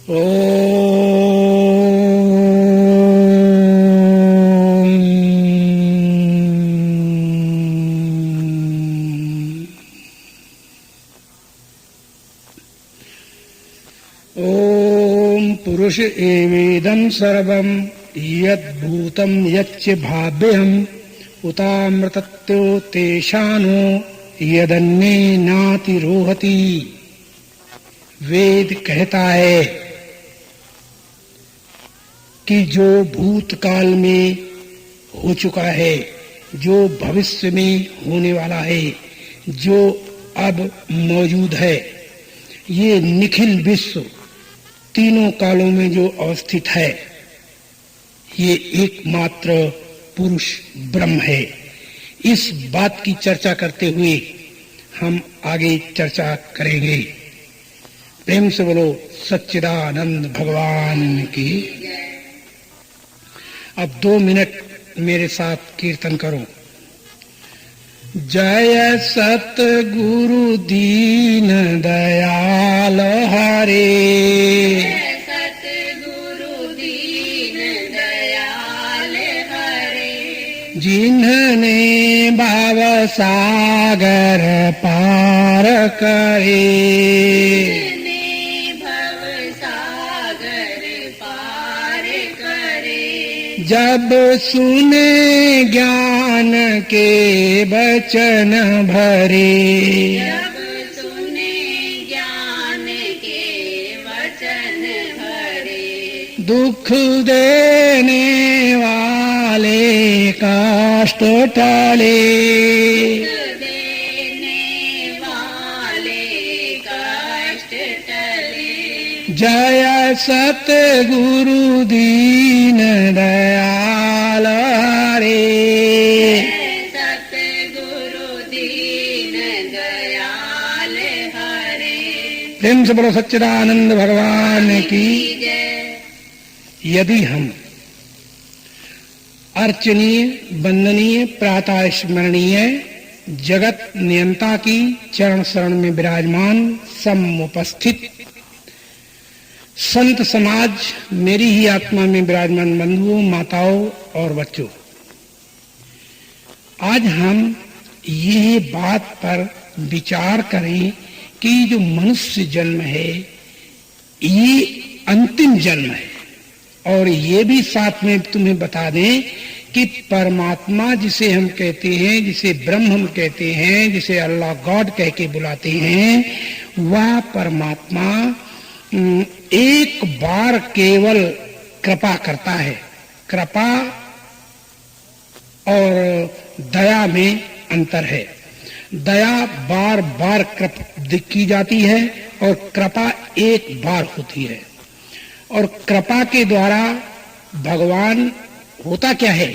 ओम पुरुष एवेदं सर्वं यद्भूतं यच्च भाव्यम् उतामृतत्यो तेषानो यदन्ये नातिरोहति। वेद कहता है कि जो भूतकाल में हो चुका है, जो भविष्य में होने वाला है, जो अब मौजूद है, ये निखिल विश्व तीनों कालों में जो अवस्थित है, ये एकमात्र पुरुष ब्रह्म है। इस बात की चर्चा करते हुए हम आगे चर्चा करेंगे। प्रेम से बोलो सच्चिदानंद भगवान की। अब 2 मिनट मेरे साथ कीर्तन करो। जय सतगुरु दीन दयाल हरे, जिन्होंने भव सागर पार करे, जब सुने ज्ञान के वचन भरे, जब सुने ज्ञान के वचन भरे, दुख देने वाले कष्ट टले, देने वाले कष्ट टले। जय सतगुरु दीन दयाल हरे, सतगुरु दीन दयाल हरे। प्रेम से बोलो सच्चिदानंद भगवान की। यदि हम अर्चनीय, वंदनीय, प्रातः स्मरणीय जगत नियंता की चरण शरण में विराजमान समुपस्थित संत समाज, मेरी ही आत्मा में विराजमान बंधुओं, माताओं और बच्चों, आज हम ये बात पर विचार करें कि जो मनुष्य जन्म है ये अंतिम जन्म है। और ये भी साथ में तुम्हें बता दें कि परमात्मा जिसे हम कहते हैं, जिसे ब्रह्म हम कहते हैं, जिसे अल्लाह गॉड कह के बुलाते हैं, वह परमात्मा एक बार केवल कृपा करता है। कृपा और दया में अंतर है। दया बार बार की जाती है और कृपा एक बार होती है। और कृपा के द्वारा भगवान होता क्या है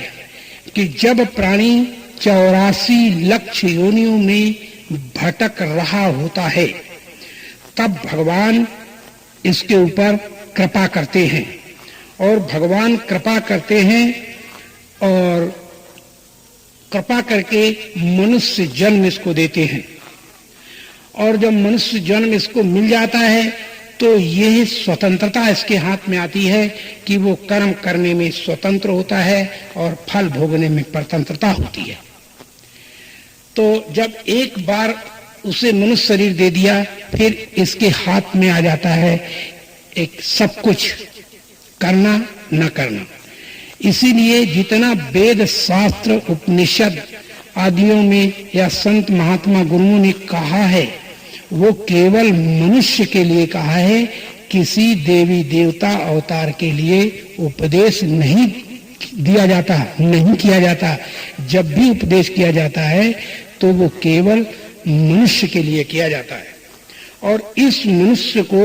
कि जब प्राणी 84 लाख योनियों में भटक रहा होता है, तब भगवान इसके ऊपर कृपा करते हैं। और भगवान कृपा करते हैं और कृपा करके मनुष्य जन्म इसको देते हैं। और जब मनुष्य जन्म इसको मिल जाता है तो यह स्वतंत्रता इसके हाथ में आती है कि वो कर्म करने में स्वतंत्र होता है और फल भोगने में परतंत्रता होती है। तो जब एक बार उसे मनुष्य शरीर दे दिया, फिर इसके हाथ में आ जाता है एक सब कुछ करना न करना। इसीलिए जितना वेद शास्त्र उपनिषद आदियों में या संत महात्मा गुरुओं ने कहा है, वो केवल मनुष्य के लिए कहा है, किसी देवी देवता अवतार के लिए उपदेश नहीं दिया जाता, नहीं किया जाता। जब भी उपदेश किया जाता है तो वो केवल मनुष्य के लिए किया जाता है। और इस मनुष्य को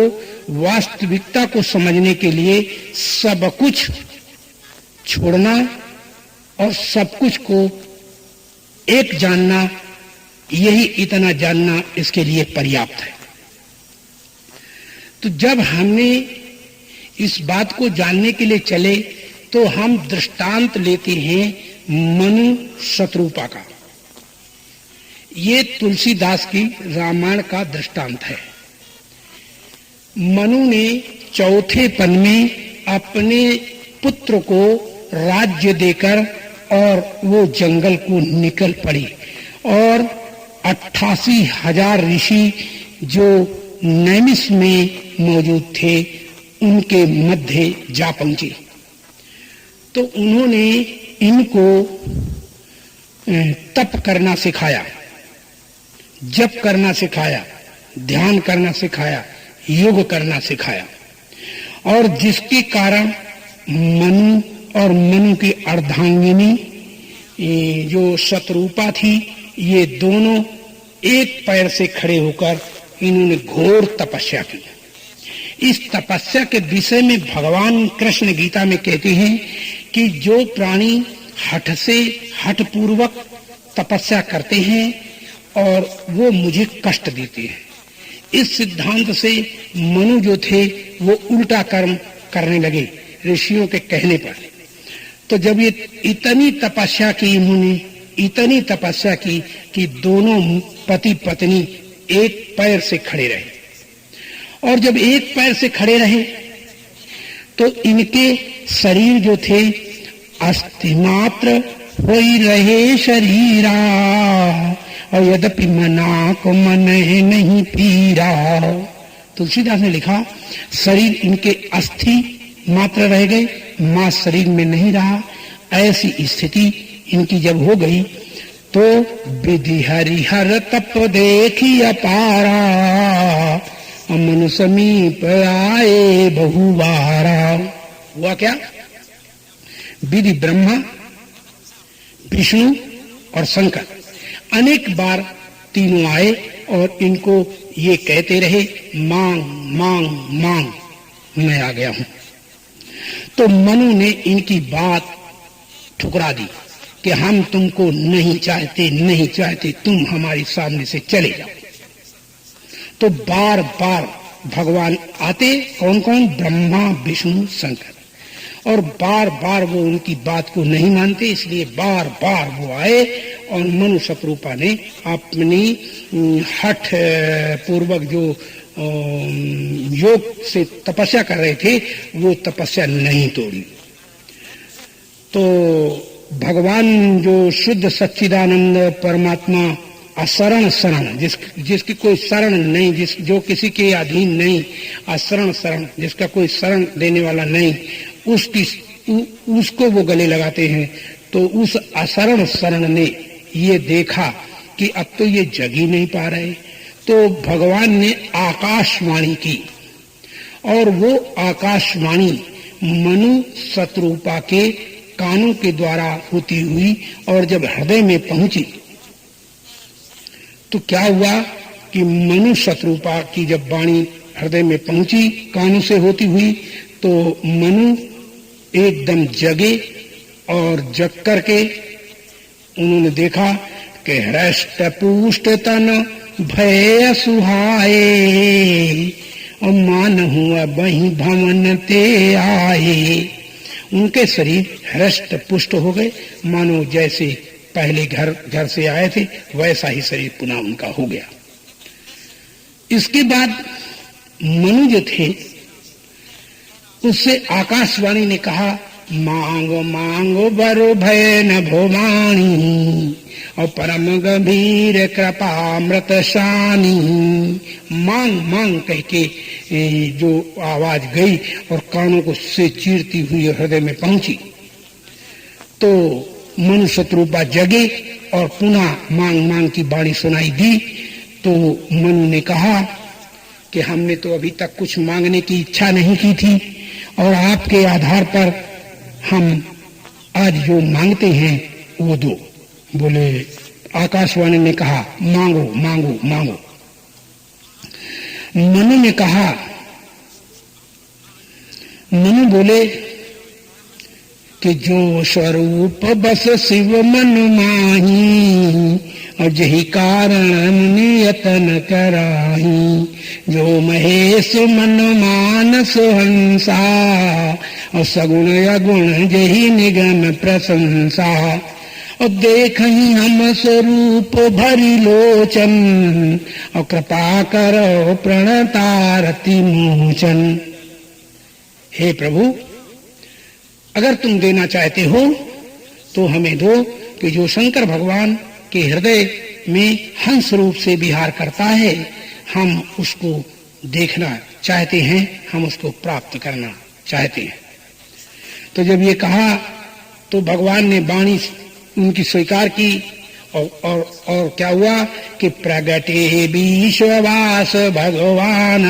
वास्तविकता को समझने के लिए सब कुछ छोड़ना और सब कुछ को एक जानना, यही इतना जानना इसके लिए पर्याप्त है। तो जब हमने इस बात को जानने के लिए चले तो हम दृष्टांत लेते हैं मनु शत्रुपा का। ये तुलसीदास की रामायण का दृष्टांत है। मनु ने चौथे पन में अपने पुत्र को राज्य देकर और वो जंगल को निकल पड़ी और 88,000 ऋषि जो नैमिष में मौजूद थे उनके मध्य जा पहुंचे। तो उन्होंने इनको तप करना सिखाया, जप करना सिखाया, ध्यान करना सिखाया, योग करना सिखाया, और जिसके कारण मनु और मनु की अर्धांगिनी जो शतरूपा थी, ये दोनों एक पैर से खड़े होकर इन्होंने घोर तपस्या की। इस तपस्या के विषय में भगवान कृष्ण गीता में कहते हैं कि जो प्राणी हठ से हठ पूर्वक तपस्या करते हैं और वो मुझे कष्ट देते हैं। इस सिद्धांत से मनु जो थे वो उल्टा कर्म करने लगे ऋषियों के कहने पर। तो जब ये इतनी तपस्या की, इन्होंने इतनी तपस्या की कि दोनों पति पत्नी एक पैर से खड़े रहे, और जब एक पैर से खड़े रहे तो इनके शरीर जो थे अस्थि मात्र हो रहे शरीरा, और यद्यपि मना को मन नहीं पीरा। तुलसीदास ने लिखा शरीर इनके अस्थि मात्र रह गए, मांस शरीर में नहीं रहा। ऐसी स्थिति इनकी जब हो गई तो विधि हरिहर तप देखी अपारा, मनु समीप आए बहुवारा। हुआ क्या? विधि ब्रह्मा, विष्णु और शंकर अनेक बार तीनों आए और इनको ये कहते रहे मांग मांग मांग, मैं आ गया हूं। तो मनु ने इनकी बात ठुकरा दी कि हम तुमको नहीं चाहते, नहीं चाहते, तुम हमारे सामने से चले जाओ। तो बार बार भगवान आते, कौन कौन? ब्रह्मा, विष्णु, शंकर, और बार बार वो उनकी बात को नहीं मानते, इसलिए बार बार वो आए और मनु शतरूपा ने अपनी हठ पूर्वक जो योग से तपस्या कर रहे थे वो तपस्या नहीं तोड़ी। तो भगवान जो शुद्ध सच्चिदानंद परमात्मा अशरण शरण, जिसकी कोई शरण नहीं, जो किसी के अधीन नहीं, अशरण शरण, जिसका कोई शरण देने वाला नहीं, उसको वो गले लगाते हैं। तो उस अशरण शरण ने ये देखा कि अब तो ये जग ही नहीं पा रहे, तो भगवान ने आकाशवाणी की, और वो आकाशवाणी मनु शतरूपा के कानों के द्वारा होती हुई और जब हृदय में पहुंची तो क्या हुआ कि मनु शतरूपा की जब वाणी हृदय में पहुंची कानों से होती हुई, तो मनु एकदम जगे, और जग करके उन्होंने देखा कि हृष्ट पुष्ट तन भय सुहाए, और मान हुआ बही भवन ते आए। उनके शरीर हृष्ट पुष्ट हो गए, मानो जैसे पहले घर से आए थे वैसा ही शरीर पुनः उनका हो गया। इसके बाद मनु जो थे उससे आकाशवाणी ने कहा मांगो मांगो बरो भय न भोवाणी, और परम गंभीर कृपामृत शानी। मांग मांग कह के जो आवाज गई और कानों को से चीरती हुई हृदय में पहुंची, तो मनु शतरूपा जगे और पुनः मांग मांग की वाणी सुनाई दी। तो मनु ने कहा कि हमने तो अभी तक कुछ मांगने की इच्छा नहीं की थी, और आपके आधार पर हम आज जो मांगते हैं वो दो। बोले आकाशवाणी ने कहा मांगो मांगो मांगो। मनु ने कहा, मनु बोले कि जो स्वरूप बस शिव मन माही, और जही कारण मुनि यतन कराही, जो महेश मन मानस हंसा, और सगुण अगुण जही निगम प्रशंसा, और देखहि हम स्वरूप भरी लोचन, और कृपा करो प्रणतारति मोचन। हे प्रभु, अगर तुम देना चाहते हो तो हमें दो कि जो शंकर भगवान के हृदय में हंस रूप से विहार करता है, हम उसको देखना चाहते हैं, हम उसको प्राप्त करना चाहते हैं। तो जब ये कहा तो भगवान ने वाणी उनकी स्वीकार की और क्या हुआ कि प्रगटे विश्ववास भगवान,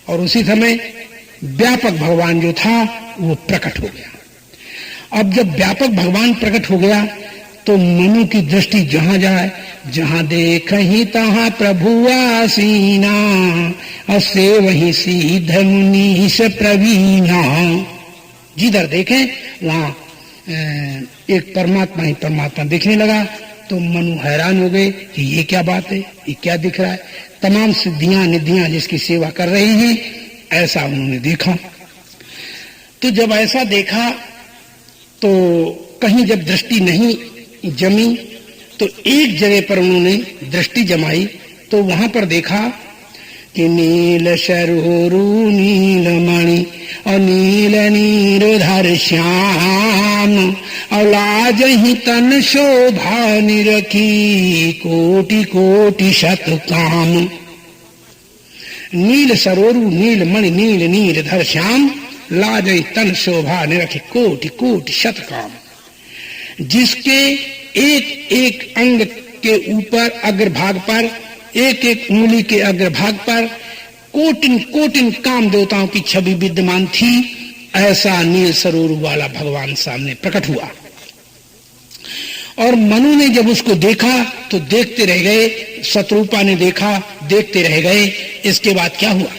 और उसी समय व्यापक भगवान जो था वो प्रकट हो गया। अब जब व्यापक भगवान प्रकट हो गया तो मनु की दृष्टि जहां जाए, जहां देखहि तहां प्रभु आसीना, असे वहीं सीध मुनीश प्रवीणा। जिधर देखे वहां एक परमात्मा ही परमात्मा दिखने लगा। तो मनु हैरान हो गए कि ये क्या बात है, ये क्या दिख रहा है। तमाम सिद्धियां निधियां जिसकी सेवा कर रही हैं, ऐसा उन्होंने देखा। तो जब ऐसा देखा तो कहीं जब दृष्टि नहीं जमी तो एक जगह पर उन्होंने दृष्टि जमाई, तो वहां पर देखा कि नील सरोरु नीलमणि और नील नीरधर श्याम, और लाज ही तन शोभा निरखी कोटि कोटि शत काम। नील सरोरु नीलमणि नील नीरधर श्याम, लाज ही तन शोभा निरखी कोटि कोटि शत काम। जिसके एक एक अंग के ऊपर अग्रभाग पर, एक एक उंगली के अग्रभाग पर कोटिन कोटिन काम देवताओं की छवि विद्यमान थी, ऐसा नील सरोवर वाला भगवान सामने प्रकट हुआ। और मनु ने जब उसको देखा तो देखते रह गए, शत्रुपा ने देखा, देखते रह गए। इसके बाद क्या हुआ,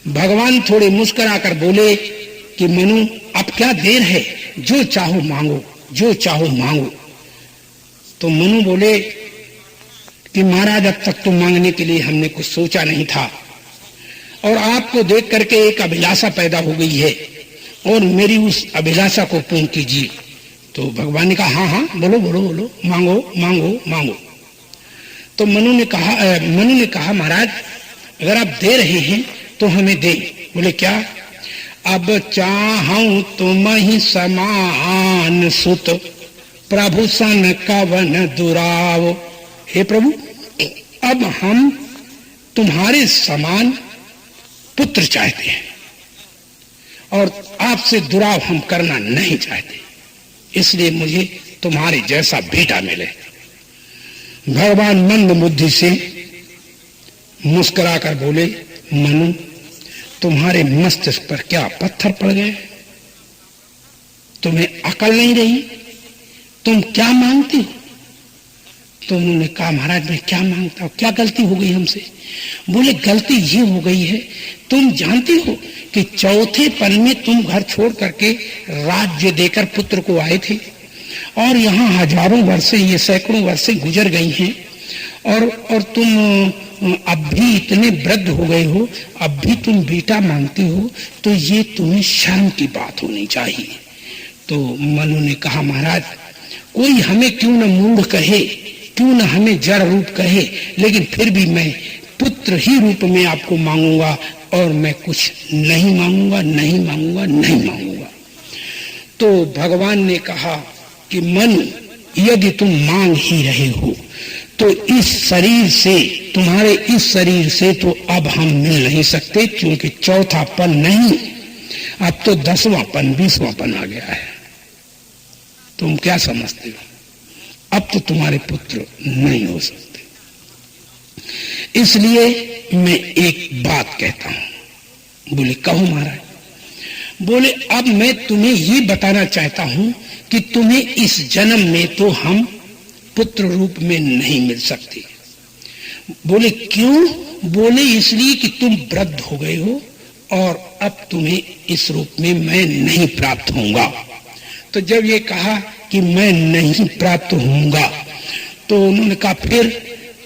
भगवान थोड़े मुस्कुराकर बोले कि मनु, अब क्या देर है, जो चाहो मांगो, जो चाहो मांगो। तो मनु बोले कि महाराज, अब तक तो मांगने के लिए हमने कुछ सोचा नहीं था, और आपको देख करके एक अभिलाषा पैदा हो गई है, और मेरी उस अभिलाषा को पूर्ण कीजिए। तो भगवान ने कहा, हाँ हाँ, बोलो बोलो बोलो, मांगो मांगो मांगो। तो मनु ने कहा महाराज, अगर आप दे रहे हैं तो हमें दें। बोले क्या? अब चाहूं तुम ही समान सुत, प्रभु सन कवन दुराव। हे प्रभु, अब हम तुम्हारे समान पुत्र चाहते हैं, और आपसे दुराव हम करना नहीं चाहते, इसलिए मुझे तुम्हारे जैसा बेटा मिले। भगवान मंद बुद्धि से मुस्कुराकर बोले, मनु, तुम्हारे मस्तिष्क पर क्या पत्थर पड़ गए? तुम्हें अकल नहीं रही? तुम क्या मांगती हो? तो उन्होंने कहा, महाराज मैं क्या मांगता हूं, क्या गलती हो गई हमसे? बोले, गलती ये हो गई है, तुम जानती हो कि चौथे पन में तुम घर छोड़ करके राज्य देकर पुत्र को आए थे, और यहाँ हजारों वर्षे, ये सैकड़ों वर्षे गुजर गई हैं, और तुम अब भी इतने वृद्ध हो गए हो, अब भी तुम बेटा मांगती हो, तो ये तुम्हें शर्म की बात होनी चाहिए। तो मनु ने कहा, महाराज कोई हमें क्यों न मूढ़ कहे, क्यों न हमें जड़ रूप कहे, लेकिन फिर भी मैं पुत्र ही रूप में आपको मांगूंगा, और मैं कुछ नहीं मांगूंगा, नहीं मांगूंगा, नहीं मांगूंगा। तो भगवान ने कहा कि मनु, यदि तुम मांग ही रहे हो तो इस शरीर से, तुम्हारे इस शरीर से तो अब हम मिल नहीं सकते, क्योंकि चौथा पन नहीं, अब तो 10वां पन 20वां पन आ गया है। तुम क्या समझते हो? अब तो तुम्हारे पुत्र नहीं हो सकते। इसलिए मैं एक बात कहता हूं। बोले, कहो महाराज। बोले, अब मैं तुम्हें ये बताना चाहता हूं कि तुम्हें इस जन्म में तो हम पुत्र रूप में नहीं मिल सकते। बोले, क्यों? बोले, इसलिए कि तुम वृद्ध हो गए हो, और अब तुम्हें इस रूप में मैं नहीं प्राप्त होऊंगा। तो जब ये कहा कि मैं नहीं प्राप्त होऊंगा, तो उन्होंने कहा फिर?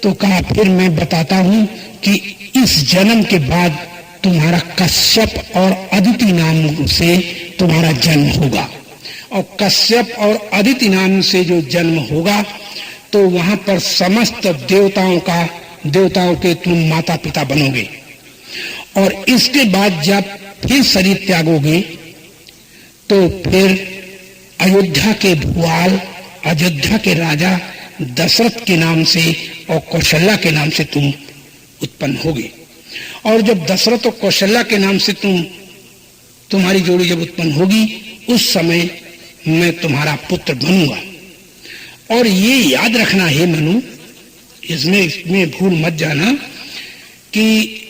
तो कहा, फिर मैं बताता हूं कि इस जन्म के बाद तुम्हारा कश्यप और अदिति नाम से तुम्हारा जन्म होगा, और कश्यप और अदिति नाम से जो जन्म होगा तो वहां पर समस्त देवताओं के तुम माता पिता बनोगे, और इसके बाद जब फिर शरीर त्यागोगे तो फिर अयोध्या के भूआल, अयोध्या के राजा दशरथ के नाम से और कौशल्या के नाम से तुम उत्पन्न होगे। और जब दशरथ और कौशल्या के नाम से तुम्हारी जोड़ी जब उत्पन्न होगी, उस समय मैं तुम्हारा पुत्र बनूंगा। और ये याद रखना है मनु, इसमें भूल मत जाना कि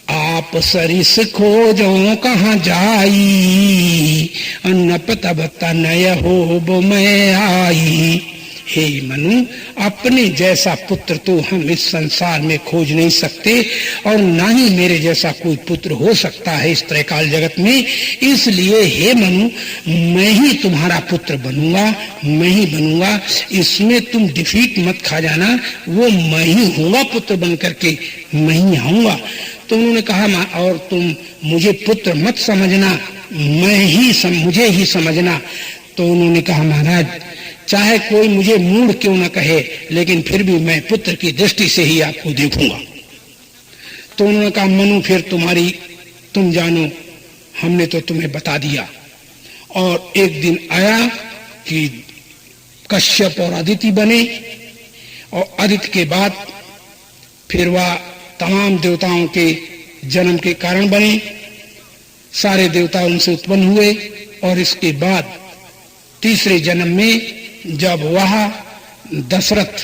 आप सरिस खोजो कहाँ जाई, नप तब तनय होब मैं आई। हे मनु, अपने जैसा पुत्र तो हम इस संसार में खोज नहीं सकते और ना ही मेरे जैसा कोई पुत्र हो सकता है इस त्रैकाल जगत में। इसलिए हे मनु, मैं ही तुम्हारा पुत्र बनूंगा, मैं ही बनूंगा। इसमें तुम डिफीट मत खा जाना, वो मैं ही हूँगा, पुत्र बन करके मैं ही आऊंगा। तो उन्होंने कहा और तुम मुझे पुत्र मत समझना, मुझे ही समझना। तो उन्होंने कहा महाराज, चाहे कोई मुझे मूढ़ क्यों न कहे, लेकिन फिर भी मैं पुत्र की दृष्टि से ही आपको देखूंगा। तो उन्होंने कहा मनु, फिर तुम जानो, हमने तो तुम्हें बता दिया। और एक दिन आया कि कश्यप और अदिति बने, और अदिति के बाद फिर वह तमाम देवताओं के जन्म के कारण बने, सारे देवता उनसे उत्पन्न हुए। और इसके बाद तीसरे जन्म में जब वह दशरथ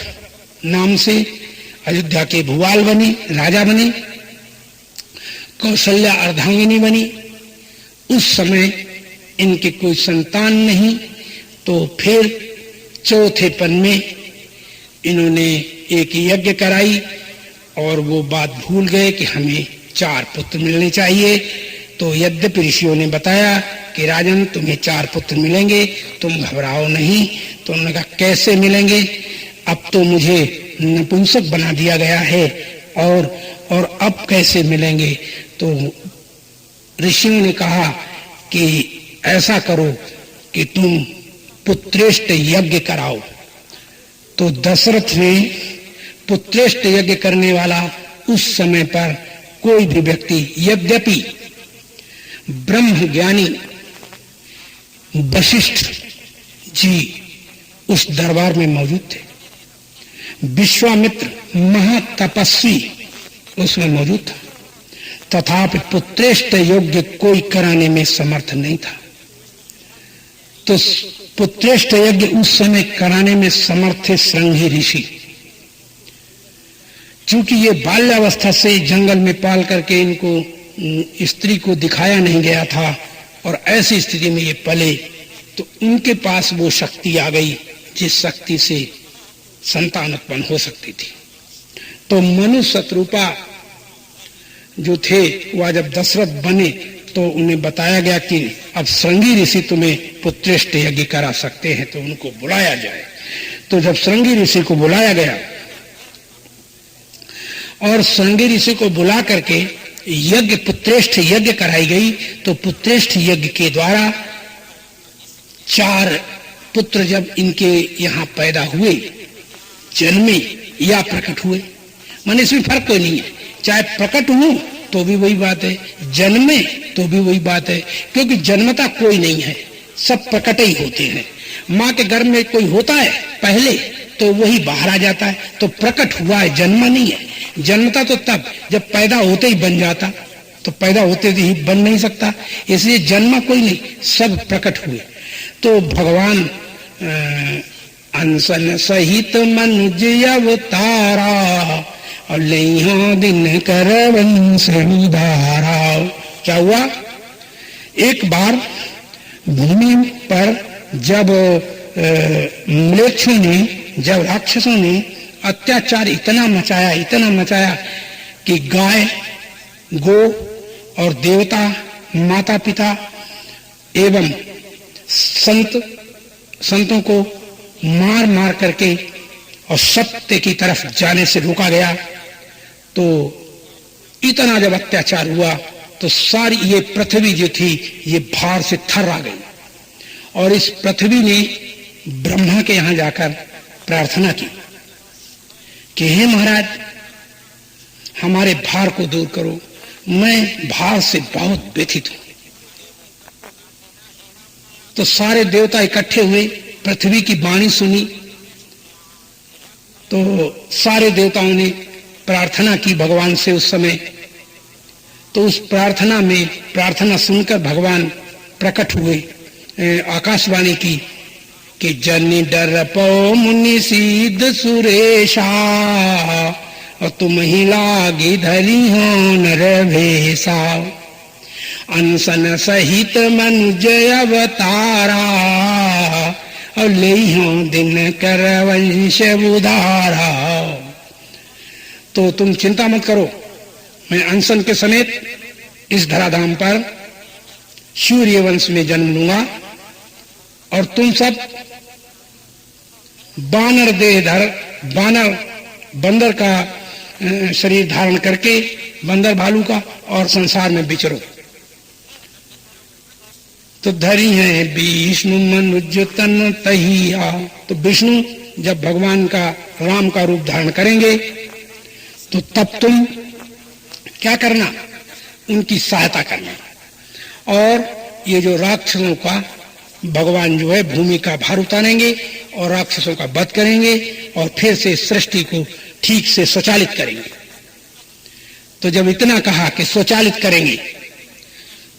नाम से अयोध्या के भूवाल बने, राजा बने, कौशल्या अर्धांगिनी बनी, उस समय इनके कोई संतान नहीं। तो फिर चौथेपन में इन्होंने एक यज्ञ कराई और वो बात भूल गए कि हमें 4 पुत्र मिलने चाहिए। तो यद्यपि ऋषियों ने बताया कि राजन तुम्हें 4 पुत्र मिलेंगे, तुम घबराओ नहीं। तो उन्होंने कहा कैसे मिलेंगे, अब तो मुझे नपुंसक बना दिया गया है और अब कैसे मिलेंगे। तो ऋषियों ने कहा कि ऐसा करो कि तुम पुत्रेष्ट यज्ञ कराओ। तो दशरथ ने पुत्रेष्ट यज्ञ करने वाला उस समय पर कोई भी व्यक्ति, यद्यपि ब्रह्म ज्ञानी वशिष्ठ जी उस दरबार में मौजूद थे, विश्वामित्र महातपस्वी उसमें मौजूद था, तथापि पुत्रेष्ट यज्ञ कोई कराने में समर्थ नहीं था। तो पुत्रेष्ट यज्ञ उस समय कराने में समर्थ थे श्रृंगी ऋषि। क्योंकि ये बाल्यावस्था से जंगल में पाल करके इनको स्त्री को दिखाया नहीं गया था और ऐसी स्थिति में ये पले, तो उनके पास वो शक्ति आ गई जिस शक्ति से संतान उत्पन्न हो सकती थी। तो मनु शत्रुपा जो थे वह जब दशरथ बने तो उन्हें बताया गया कि अब श्रृंगी ऋषि तुम्हें पुत्रेष्ट यज्ञ करा सकते हैं, तो उनको बुलाया जाए। तो जब श्रृंगी ऋषि को बुलाया गया और श्रृंगी ऋषि को बुला करके यज्ञ पुत्रेष्ठ यज्ञ कराई गई, तो पुत्रेष्ठ यज्ञ के द्वारा 4 पुत्र जब इनके यहाँ पैदा हुए, जन्मे या प्रकट हुए, माने इसमें फर्क कोई नहीं है, चाहे प्रकट हो तो भी वही बात है, जन्मे तो भी वही बात है, क्योंकि जन्मता कोई नहीं है, सब प्रकट ही होते हैं। माँ के गर्भ में कोई होता है पहले तो वही बाहर आ जाता है, तो प्रकट हुआ है, जन्मा नहीं है। जन्मता तो तब जब पैदा होते ही बन जाता, तो पैदा होते ही बन नहीं सकता, इसलिए जन्मा कोई नहीं, सब प्रकट हुए। तो भगवान अनसन सहित मनुज अवतारा और लइहा दिन कर वंश उधारा। क्या हुआ, एक बार भूमि पर जब म्लेच्छों ने, जब राक्षसों ने अत्याचार इतना मचाया कि गाय, गो और देवता, माता पिता एवं संतों को मार मार करके और सत्य की तरफ जाने से रोका गया। तो इतना जब अत्याचार हुआ तो सारी ये पृथ्वी जो थी ये भार से थर्रा गई, और इस पृथ्वी ने ब्रह्मा के यहां जाकर प्रार्थना की कि हे महाराज, हमारे भार को दूर करो, मैं भाव से बहुत व्यथित हूं। तो सारे देवता इकट्ठे हुए, पृथ्वी की वाणी सुनी, तो सारे देवताओं ने प्रार्थना की भगवान से उस समय। तो उस प्रार्थना में, प्रार्थना सुनकर भगवान प्रकट हुए, आकाशवाणी की कि जनि डर पो मुनि सीध सुरेशा, और तुम ही लागी धरी हो नर भेसा, अनसन सहित मनुज अवतारा, और ले हो दिन कर वंश उधारा। तो तुम चिंता मत करो, मैं अनसन के समेत इस धराधाम पर सूर्य वंश में जन्म लूंगा, और तुम सब बानर देहधर, बंदर का शरीर धारण करके, बंदर भालू का, और संसार में विचरो। तो धरी है विष्णु मनुज तन तहिया। तो विष्णु जब भगवान का, राम का रूप धारण करेंगे, तो तब तुम क्या करना, उनकी सहायता करना। और ये जो राक्षसों का, भगवान जो है भूमि का भार उतारेंगे और राक्षसों का वध करेंगे, और फिर से सृष्टि को ठीक से स्वचालित करेंगे। तो जब इतना कहा कि स्वचालित करेंगे,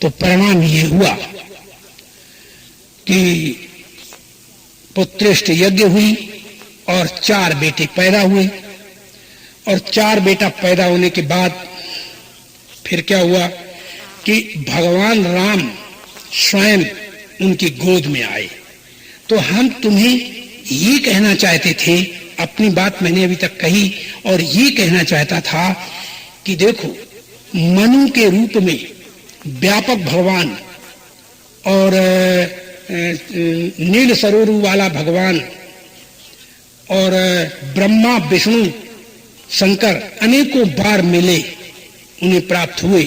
तो परिणाम ये हुआ कि पुत्रेष्ट यज्ञ हुई और 4 बेटे पैदा हुए। और 4 बेटा पैदा होने के बाद फिर क्या हुआ कि भगवान राम स्वयं उनकी गोद में आए। तो हम तुम्हें ये कहना चाहते थे, अपनी बात मैंने अभी तक कही, और ये कहना चाहता था कि देखो, मनु के रूप में व्यापक भगवान और नील सरोरु वाला भगवान और ब्रह्मा विष्णु शंकर अनेकों बार मिले, उन्हें प्राप्त हुए,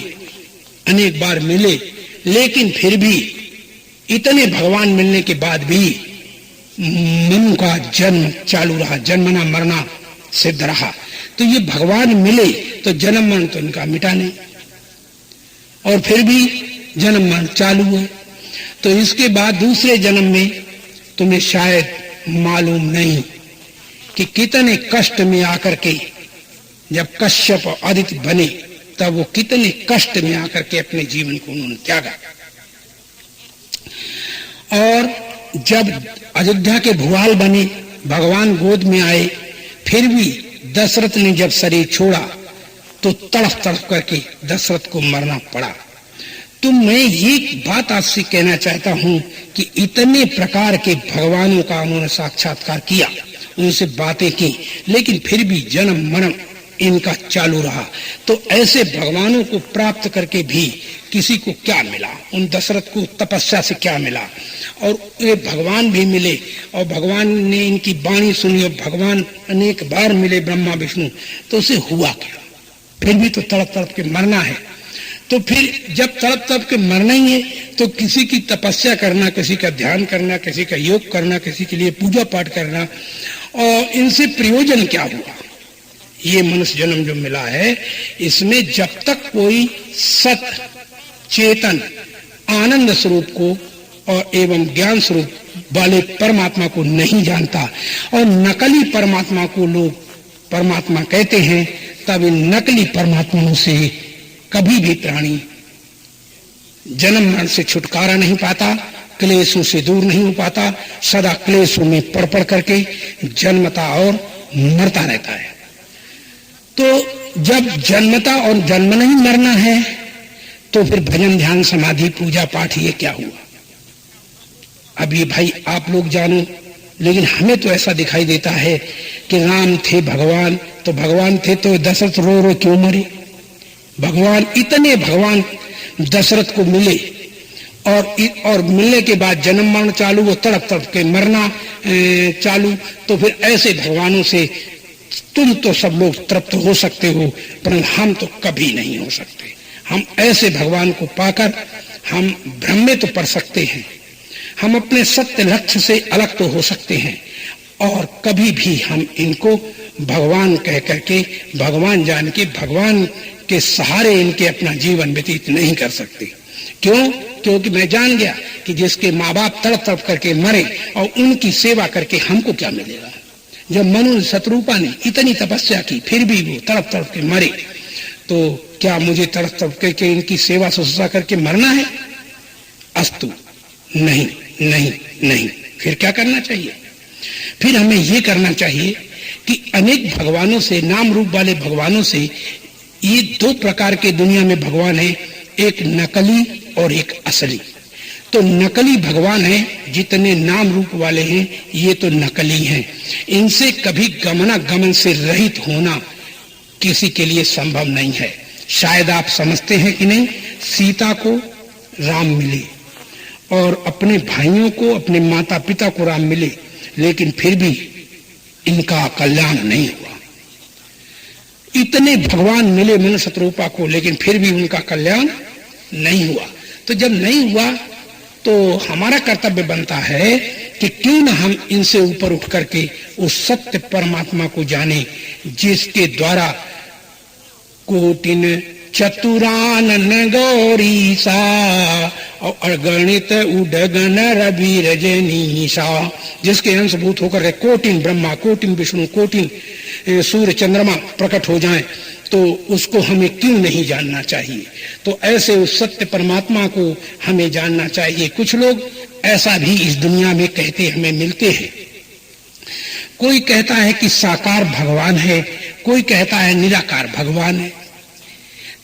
अनेक बार मिले, लेकिन फिर भी इतने भगवान मिलने के बाद भी मनु का जन्म चालू रहा, जन्मना मरना सिद्ध रहा। तो ये भगवान मिले तो जन्म मरण तो इनका मिटा नहीं, और फिर भी जन्म मरण चालू है। तो इसके बाद दूसरे जन्म में तुम्हें शायद मालूम नहीं कि कितने कष्ट में आकर के, जब कश्यप और आदित्य बने, तब वो कितने कष्ट में आकर के अपने जीवन को उन्होंने त्यागा। और जब अयोध्या के भुआल बने, भगवान गोद में आए, फिर भी दशरथ ने जब शरीर छोड़ा तो तड़फ तड़फ करके दशरथ को मरना पड़ा। तो मैं ये बात आपसे कहना चाहता हूं कि इतने प्रकार के भगवानों का उन्होंने साक्षात्कार किया, उनसे बातें की, लेकिन फिर भी जन्म मरण इनका चालू रहा। तो ऐसे भगवानों को प्राप्त करके भी किसी को क्या मिला? उन दशरथ को तपस्या से क्या मिला? और ये भगवान भी मिले और भगवान ने इनकी वाणी सुनी और भगवान अनेक बार मिले ब्रह्मा विष्णु, तो उसे हुआ क्या? फिर भी तो तड़प तड़प के मरना है। तो फिर जब तड़प तड़प के मरना ही है तो किसी की तपस्या करना, किसी का ध्यान करना, किसी का योग करना, किसी के लिए पूजा पाठ करना, और इनसे प्रयोजन क्या हुआ? ये मनुष्य जन्म जो मिला है, इसमें जब तक कोई सत चेतन आनंद स्वरूप को और एवं ज्ञान स्वरूप वाले परमात्मा को नहीं जानता और नकली परमात्मा को लोग परमात्मा कहते हैं, तब इन नकली परमात्माओं से कभी भी प्राणी जन्म मरण से छुटकारा नहीं पाता, क्लेशों से दूर नहीं हो पाता, सदा क्लेशों में पड़ पड़ करके जन्मता और मरता रहता है। तो जब जन्मता और जन्म नहीं मरना है, तो फिर भजन ध्यान समाधि पूजा पाठ ये क्या हुआ? अब ये भाई आप लोग जानो, लेकिन हमें तो ऐसा दिखाई देता है कि राम थे भगवान, तो भगवान थे तो दशरथ रो रो क्यों मरे? भगवान, इतने भगवान दशरथ को मिले और मिलने के बाद जन्म मरण चालू, वो तड़प तड़प के मरना चालू। तो फिर ऐसे भगवानों से तुम तो सब लोग तृप्त हो सकते हो, परंतु हम तो कभी नहीं हो सकते। हम ऐसे भगवान को पाकर हम भ्रम में तो पड़ सकते हैं, हम अपने सत्य लक्ष्य से अलग तो हो सकते हैं, और कभी भी हम इनको भगवान कह करके, भगवान जान के, भगवान के सहारे इनके अपना जीवन व्यतीत नहीं कर सकते। क्यों? क्योंकि मैं जान गया कि जिसके माँ बाप तड़प तड़प करके मरे और उनकी सेवा करके हमको क्या मिलेगा। जब मनु शतरूपा ने इतनी तपस्या की फिर भी वो तड़प तड़प के मरे, तो क्या मुझे तड़प तड़प करके इनकी सेवा शुश्रूषा करके मरना है? अस्तु, नहीं नहीं नहीं। फिर क्या करना चाहिए? फिर हमें ये करना चाहिए कि अनेक भगवानों से, नाम रूप वाले भगवानों से, ये दो प्रकार के दुनिया में भगवान है, एक नकली और एक असली। तो नकली भगवान है, जितने नाम रूप वाले हैं ये तो नकली हैं। इनसे कभी गमनागमन से रहित होना किसी के लिए संभव नहीं है। शायद आप समझते हैं कि नहीं, सीता को राम मिले और अपने भाइयों को, अपने माता पिता को राम मिले, लेकिन फिर भी इनका कल्याण नहीं हुआ। इतने भगवान मिले मनु शतरूपा को, लेकिन फिर भी उनका कल्याण नहीं हुआ। तो जब नहीं हुआ तो हमारा कर्तव्य बनता है कि क्यों न हम इनसे ऊपर उठ करके उस सत्य परमात्मा को जाने, जिसके द्वारा कोटिन चतुरानन गौरीसा और अगणित उडगन रवि रजनीसा, जिसके अंशभूत होकर के कोटिन ब्रह्मा, कोटिन विष्णु, कोटिन सूर्य चंद्रमा प्रकट हो जाएं, तो उसको हमें क्यों नहीं जानना चाहिए। तो ऐसे उस सत्य परमात्मा को हमें जानना चाहिए। कुछ लोग ऐसा भी इस दुनिया में कहते हमें मिलते हैं। कोई कहता है कि साकार भगवान है, कोई कहता है निराकार भगवान है।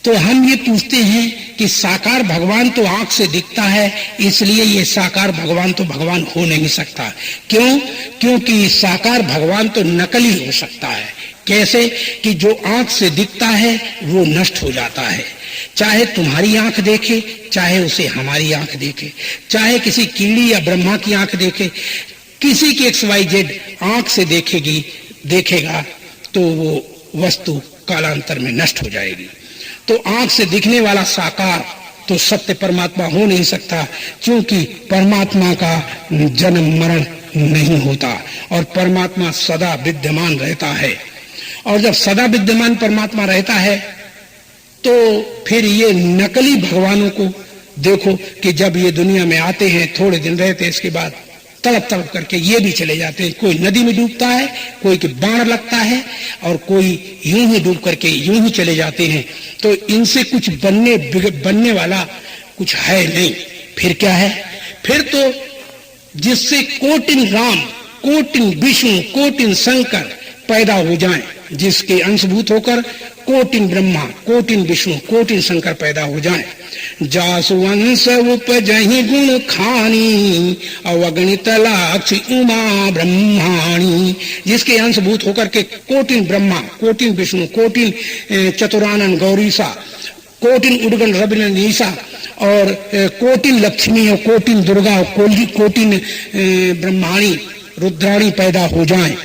तो हम ये पूछते हैं कि साकार भगवान तो आंख से दिखता है, इसलिए ये साकार भगवान तो भगवान हो नहीं सकता। क्यों? क्योंकि साकार भगवान तो नकली हो सकता है। कैसे? कि जो आंख से दिखता है वो नष्ट हो जाता है। चाहे तुम्हारी आंख देखे, चाहे उसे हमारी आंख देखे, चाहे किसी कीड़ी या ब्रह्मा की आंख देखे, किसी की XYZ आंख से देखेगा तो वो वस्तु कालांतर में नष्ट हो जाएगी। तो आंख से दिखने वाला साकार तो सत्य परमात्मा हो नहीं सकता, क्योंकि परमात्मा का जन्म मरण नहीं होता और परमात्मा सदा विद्यमान रहता है। और जब सदा विद्यमान परमात्मा रहता है तो फिर ये नकली भगवानों को देखो कि जब ये दुनिया में आते हैं, थोड़े दिन रहते हैं, इसके बाद तड़प तड़प करके ये भी चले जाते हैं। कोई नदी में डूबता है, कोई के बाण लगता है, और कोई यूं ही डूब करके यूं ही चले जाते हैं। तो इनसे कुछ बनने वाला कुछ है नहीं। फिर क्या है? फिर तो जिससे cotton Ram, cotton Vishnu, cotton Shankar पैदा हो जाएं, जिसके अंशभूत होकर कोटिन ब्रह्मा, कोटिन विष्णु, कोटिन शंकर पैदा हो जाएं। जासु अंश उपजहि गुण खानी अवगणित लाक्ष उमा ब्रह्माणी, जिसके अंशभूत होकर के कोटिन ब्रह्मा, कोटिन विष्णु, कोटिन चतुरानन गौरीसा, कोटिन उडगन रविनीसा और कोटिन लक्ष्मी और कोटिन दुर्गा और कोटिन ब्रह्माणी रुद्राणी पैदा हो जाएं।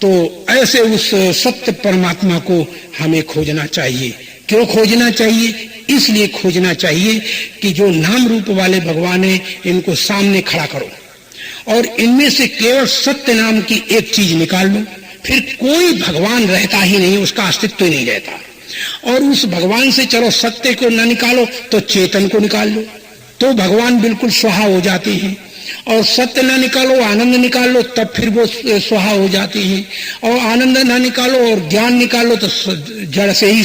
तो ऐसे उस सत्य परमात्मा को हमें खोजना चाहिए। क्यों खोजना चाहिए? इसलिए खोजना चाहिए कि जो नाम रूप वाले भगवान हैं, इनको सामने खड़ा करो और इनमें से केवल सत्य नाम की एक चीज निकाल लो, फिर कोई भगवान रहता ही नहीं, उसका अस्तित्व ही नहीं रहता। और उस भगवान से चलो सत्य को न निकालो तो चेतन को निकाल लो, तो भगवान बिल्कुल स्वाहा हो जाते हैं। और सत्य ना निकालो, आनंद निकाल लो, तब फिर वो स्वाहा हो जाती है। और आनंद ना निकालो और ज्ञान निकालो तो जड़ से ही